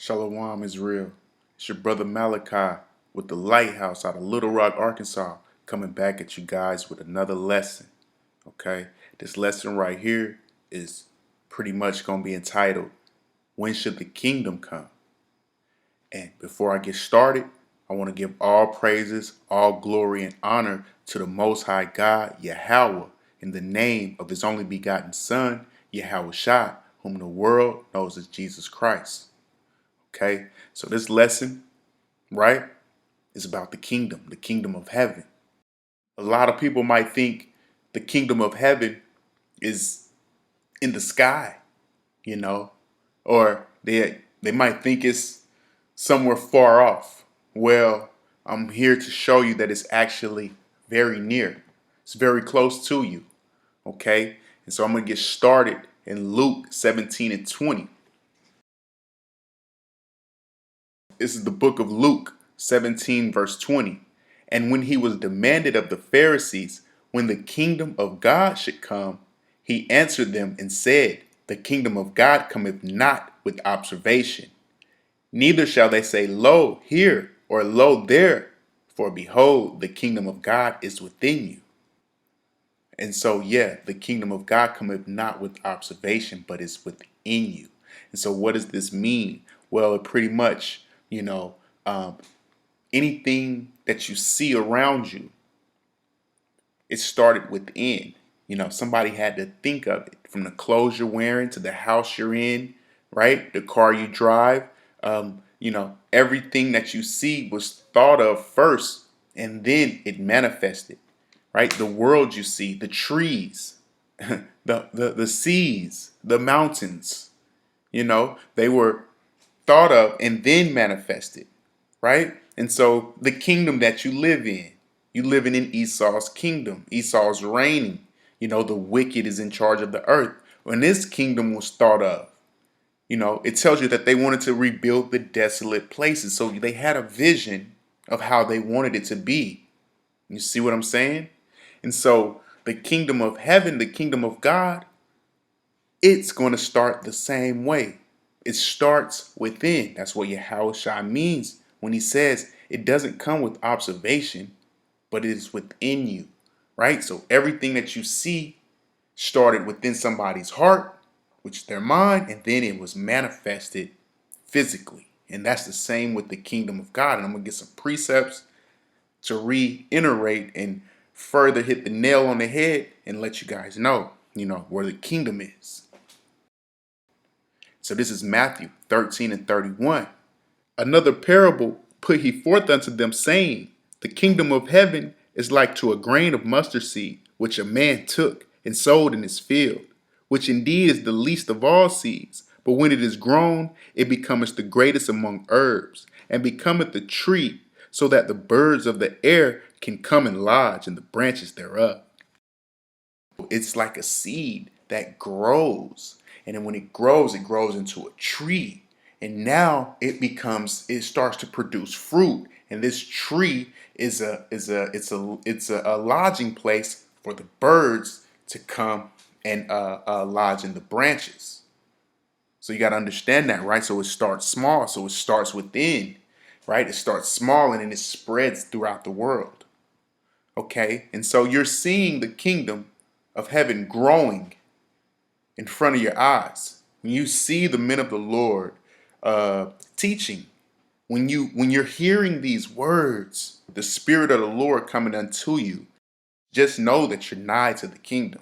Shalom is real. It's your brother Malachi with the Lighthouse out of Little Rock, Arkansas, coming back at you guys with another lesson. Okay, this lesson right here is pretty much going to be entitled, When Should the Kingdom Come? And before I get started, I want to give all praises, all glory, and honor to the Most High God, Yahweh, in the name of His only begotten Son, Yahweh Shai, whom the world knows as Jesus Christ. Okay, so this lesson, right, is about the kingdom of heaven. A lot of people might think the kingdom of heaven is in the sky, you know, or they might think it's somewhere far off. Well, I'm here to show you that it's actually very near. It's very close to you. Okay, and so I'm gonna get started in Luke 17 and 20. This is the book of Luke 17, verse 20. And when he was demanded of the Pharisees when the kingdom of God should come, he answered them and said, The kingdom of God cometh not with observation. Neither shall they say, Lo here, or Lo there, for behold, the kingdom of God is within you. And so, yeah, the kingdom of God cometh not with observation, but is within you. And so, what does this mean? Well, it pretty much, um, anything that you see around you, it started within. Somebody had to think of it, from the clothes you're wearing to the house you're in, right? The car you drive. Everything that you see was thought of first and then it manifested, right? The world you see, the trees, the seas, the mountains, they were thought of and then manifested, right? And so the kingdom that you live in, you living in Esau's kingdom. Esau's reigning. The wicked is in charge of the earth. When this kingdom was thought of, it tells you that they wanted to rebuild the desolate places. So they had a vision of how they wanted it to be. You see what I'm saying? And so the kingdom of heaven, the kingdom of God, it's going to start the same way. It starts within. That's what Yahweh Shai means when he says it doesn't come with observation, but it is within you, right? So everything that you see started within somebody's heart, which is their mind, and then it was manifested physically. And that's the same with the kingdom of God. And I'm going to get some precepts to reiterate and further hit the nail on the head and let you guys know, where the kingdom is. So this is Matthew 13 and 31. Another parable put he forth unto them, saying, The kingdom of heaven is like to a grain of mustard seed, which a man took and sowed in his field, which indeed is the least of all seeds. But when it is grown, it becometh the greatest among herbs, and becometh a tree, so that the birds of the air can come and lodge in the branches thereof. It's like a seed that grows. And then when it grows into a tree. And now it starts to produce fruit. And this tree is a lodging place for the birds to come and lodge in the branches. So you got to understand that, right? So it starts small. So it starts within, right? It starts small and then it spreads throughout the world. Okay. And so you're seeing the kingdom of heaven growing in front of your eyes. When you see the men of the Lord teaching, when you're hearing these words, the Spirit of the Lord coming unto you, just know that you're nigh to the kingdom,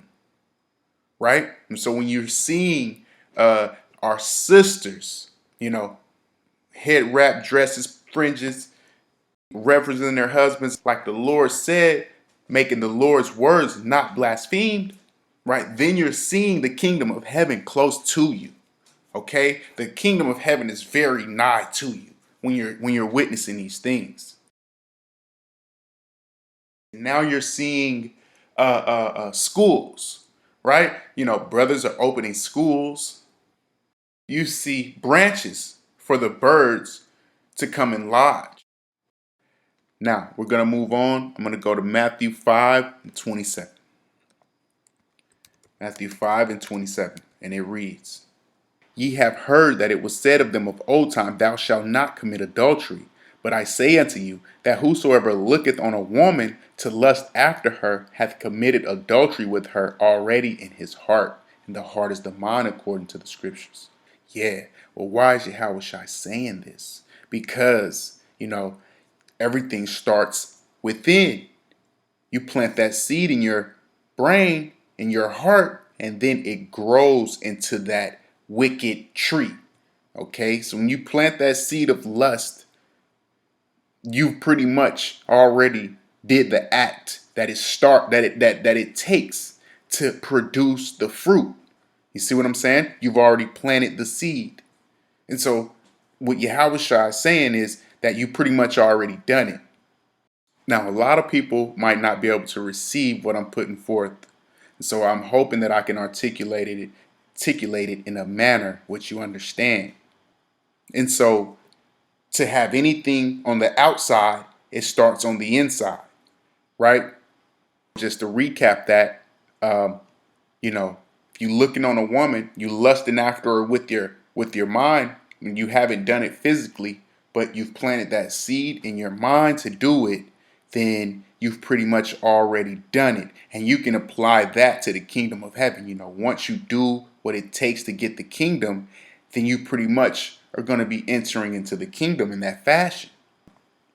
right? And so when you're seeing our sisters, head wrap dresses, fringes, representing their husbands like the Lord said, making the Lord's words not blasphemed, right? Then you're seeing the kingdom of heaven close to you. Okay? The kingdom of heaven is very nigh to you when you're witnessing these things. Now you're seeing schools, right? Brothers are opening schools. You see branches for the birds to come and lodge. Now we're gonna move on. I'm gonna go to Matthew 5 and 27. Matthew 5 and 27, and it reads, Ye have heard that it was said of them of old time, Thou shalt not commit adultery. But I say unto you, that whosoever looketh on a woman to lust after her hath committed adultery with her already in his heart. And the heart is the mind according to the scriptures. Yeah, well, why is Yahushua saying this? Because, everything starts within. You plant that seed in your brain, in your heart, and then it grows into that wicked tree. Okay, so when you plant that seed of lust, you pretty much already did the act that it takes to produce the fruit. You see what I'm saying? You've already planted the seed. And so what Yahushua is saying is that you pretty much already done it. Now, a lot of people might not be able to receive what I'm putting forth. So I'm hoping that I can articulate it in a manner which you understand. And so to have anything on the outside, it starts on the inside, right? Just to recap that, if you're looking on a woman, you lusting after her with your mind, and you haven't done it physically, but you've planted that seed in your mind to do it, then you've pretty much already done it. And you can apply that to the kingdom of heaven. Once you do what it takes to get the kingdom, then you pretty much are going to be entering into the kingdom in that fashion.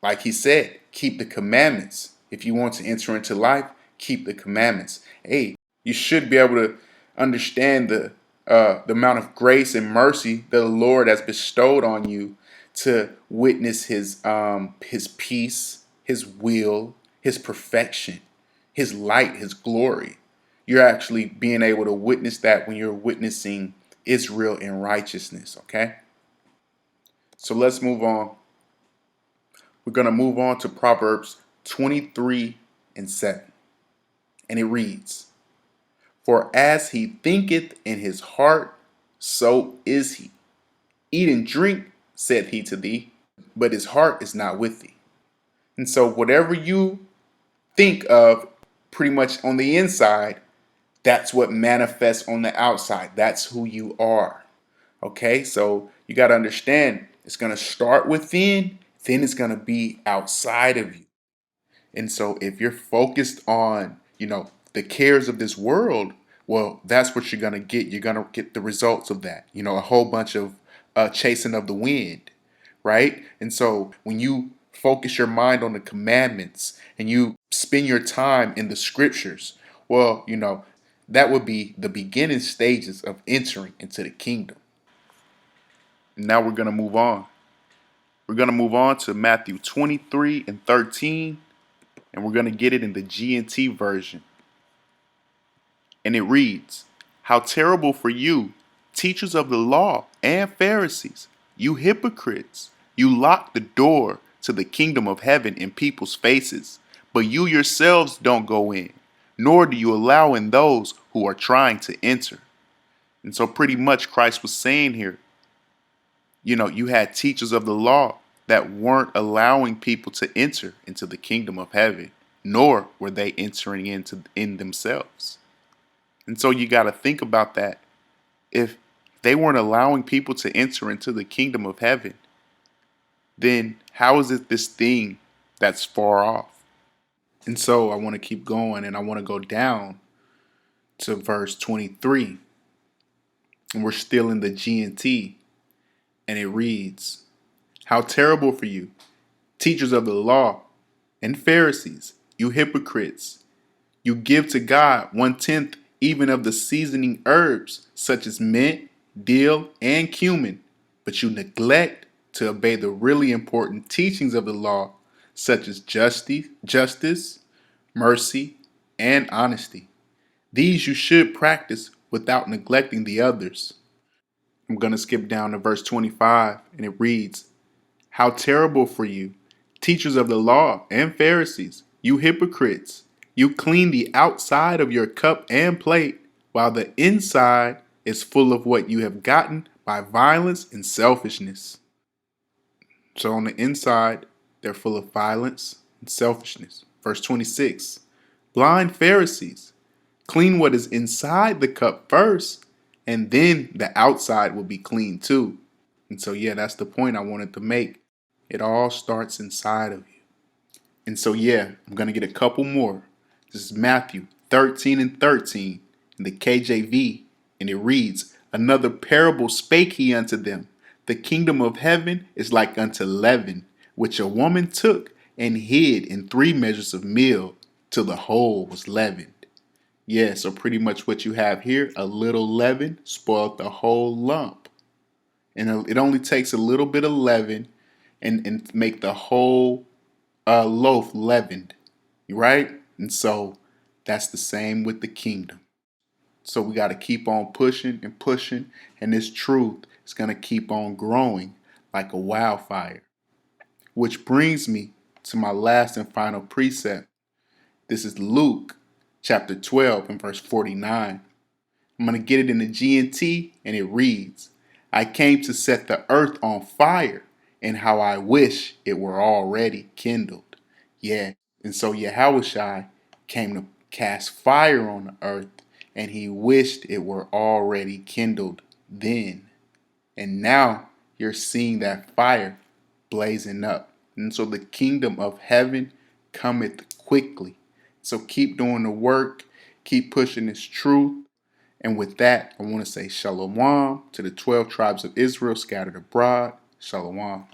Like he said, keep the commandments. If you want to enter into life, keep the commandments. Hey, you should be able to understand the amount of grace and mercy that the Lord has bestowed on you to witness his peace, his will, his perfection, his light, his glory. You're actually being able to witness that when you're witnessing Israel in righteousness, okay? So let's move on. We're going to move on to Proverbs 23:7. And it reads, For as he thinketh in his heart, so is he. Eat and drink, saith he to thee, but his heart is not with thee. And so whatever you think of pretty much on the inside, that's what manifests on the outside. That's who you are. Okay, so you got to understand, it's going to start within, then it's going to be outside of you. And so if you're focused on, the cares of this world, well, that's what you're going to get. You're going to get the results of that, a whole bunch of chasing of the wind, right? And so when you focus your mind on the commandments and you spend your time in the scriptures, well, that would be the beginning stages of entering into the kingdom. Now we're going to move on. We're going to move on to Matthew 23:13, and we're going to get it in the G&T version. And it reads, How terrible for you, teachers of the law and Pharisees, you hypocrites! You lock the door to the kingdom of heaven in people's faces, but you yourselves don't go in, nor do you allow in those who are trying to enter. And so pretty much Christ was saying here, you had teachers of the law that weren't allowing people to enter into the kingdom of heaven, nor were they entering in themselves. And so you got to think about that. If they weren't allowing people to enter into the kingdom of heaven, then how is it this thing that's far off? And so I want to keep going, and I want to go down to verse 23. And we're still in the G&T. And it reads, How terrible for you, teachers of the law and Pharisees, you hypocrites! You give to God 1/10 even of the seasoning herbs, such as mint, dill, and cumin, but you neglect to obey the really important teachings of the law, such as justice, mercy, and honesty. These you should practice without neglecting the others. I'm going to skip down to verse 25, and it reads, How terrible for you, teachers of the law and Pharisees, you hypocrites! You clean the outside of your cup and plate, while the inside is full of what you have gotten by violence and selfishness. So on the inside, they're full of violence and selfishness. Verse 26, Blind Pharisees, clean what is inside the cup first, And then the outside will be clean too. And so, yeah, that's the point I wanted to make. It all starts inside of you. And so, yeah, I'm going to get a couple more. This is Matthew 13 and 13 in the KJV. And it reads, "Another parable spake he unto them. The kingdom of heaven is like unto leaven, which a woman took and hid in 3 measures of meal till the whole was leavened." Yeah, so pretty much what you have here, a little leaven spoiled the whole lump. And it only takes a little bit of leaven and make the whole loaf leavened, right? And so that's the same with the kingdom. So we got to keep on pushing and pushing, and this truth is going to keep on growing like a wildfire. Which brings me to my last and final precept. This is Luke chapter 12 and verse 49. I'm going to get it in the GNT, and it reads, "I came to set the earth on fire, and how I wish it were already kindled." Yeah, and so Yahushua came to cast fire on the earth, and he wished it were already kindled then. And now you're seeing that fire blazing up. And so the kingdom of heaven cometh quickly. So keep doing the work, keep pushing this truth. And with that, I want to say shalom to the 12 tribes of Israel scattered abroad. Shalom.